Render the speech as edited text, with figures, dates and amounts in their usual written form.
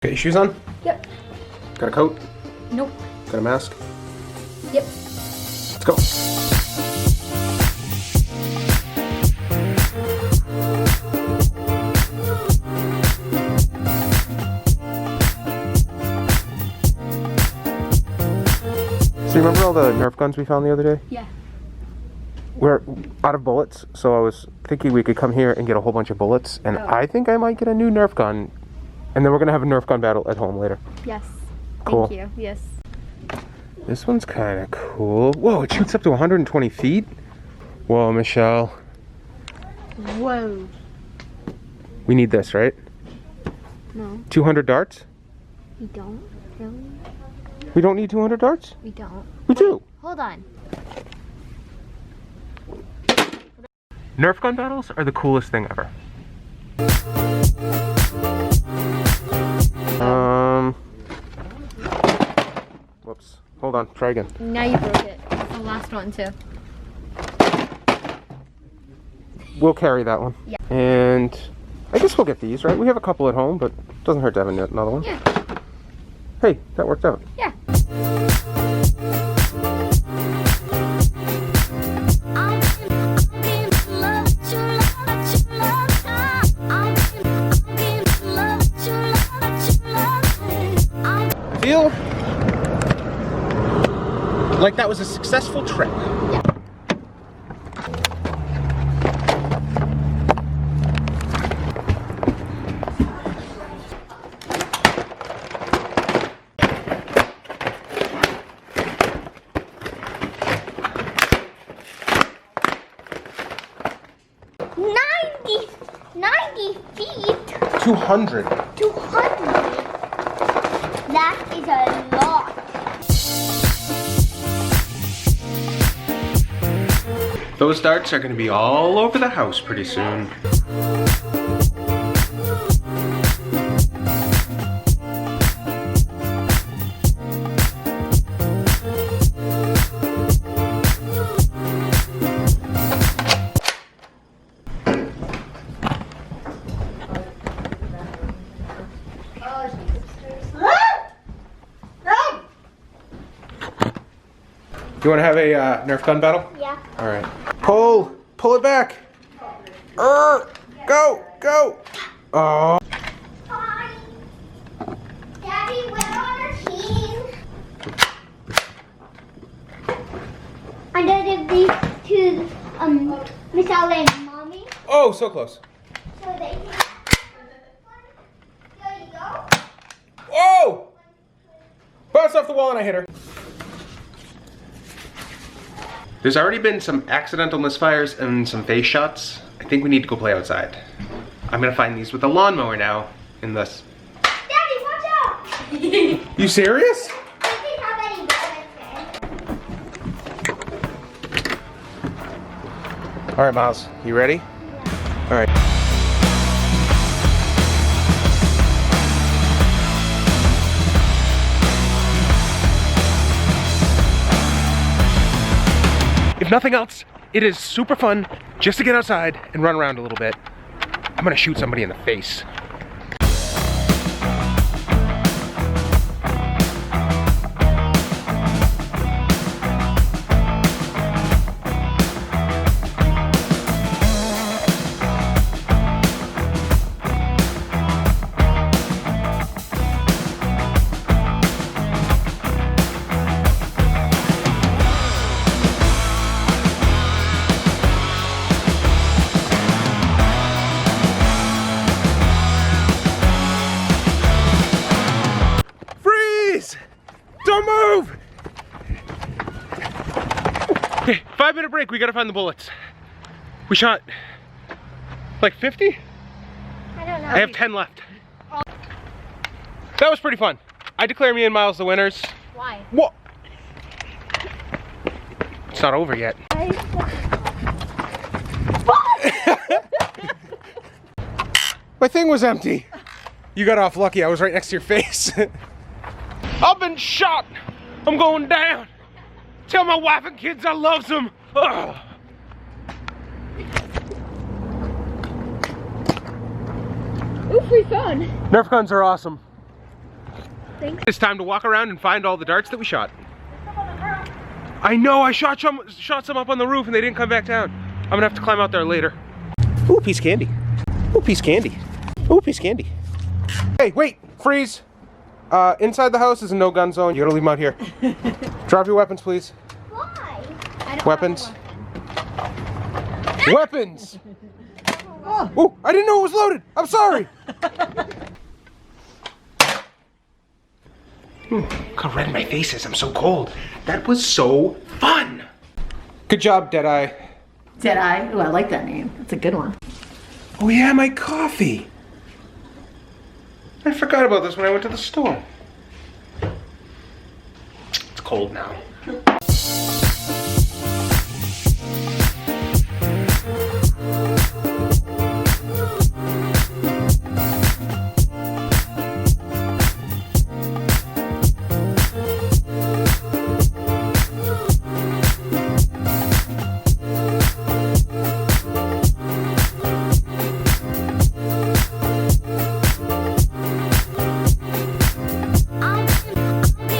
Got your shoes on? Yep. Got a coat? Nope. Got a mask? Yep. Let's go. So you remember all the Nerf guns we found the other day? Yeah. We're out of bullets, so I was thinking we could come here and get a whole bunch of bullets, and I think I might get a new Nerf gun, and then we're gonna have a Nerf gun battle at home later. Yes. Cool. Thank you. Yes. This one's kind of cool. Whoa, it shoots up to 120 feet. Whoa, Michelle. Whoa. We need this, right? No. 200 darts? We don't. Really? We don't need 200 darts? We don't. We do. Hold on. Nerf gun battles are the coolest thing ever. Whoops. Hold on. Try again. Now you broke it. It's the last one too. We'll carry that one. Yeah. And I guess we'll get these, right? We have a couple at home, but it doesn't hurt to have another one. Yeah. Hey, that worked out. Yeah. Feel like that was a successful trip. Yeah. Ninety feet. 200. 200. That is a lot. Those darts are going to be all over the house pretty soon. You want to have a Nerf gun battle? Yeah. All right. Pull it back. Go. Oh. Hi. Daddy, where are our keys? I'm gonna give these to Michelle and Mommy. Oh, so close. So they can. There you go. Whoa! Bounced off the wall and I hit her. There's already been some accidental misfires and some face shots. I think we need to go play outside. I'm gonna find these with a lawnmower now in this. Daddy, watch out! You serious? I didn't have any bullets. All right, Miles, you ready? All right. If nothing else, it is super fun just to get outside and run around a little bit. I'm gonna shoot somebody in the face. Don't move! Okay, 5-minute break. We gotta find the bullets. We shot like 50? I don't know. I have 10 left. That was pretty fun. I declare me and Miles the winners. Why? What? It's not over yet. My thing was empty. You got off lucky. I was right next to your face. I've been shot. I'm going down. Tell my wife and kids I love them. Ugh. Ooh, free phone. Nerf guns are awesome. Thanks. It's time to walk around and find all the darts that we shot. I know, I shot some up on the roof and they didn't come back down. I'm gonna have to climb out there later. Ooh, piece of candy. Ooh, piece of candy. Ooh, piece of candy. Hey, wait, freeze. Inside the house is a no gun zone. You gotta leave them out here. Drop your weapons, please. Why? I don't Weapons. Weapons! Oh, I didn't know it was loaded. I'm sorry. Look how red my face is. I'm so cold. That was so fun. Good job, Deadeye. Deadeye. Oh, I like that name. That's a good one. Oh yeah, my coffee. I forgot about this when I went to the store. It's cold now.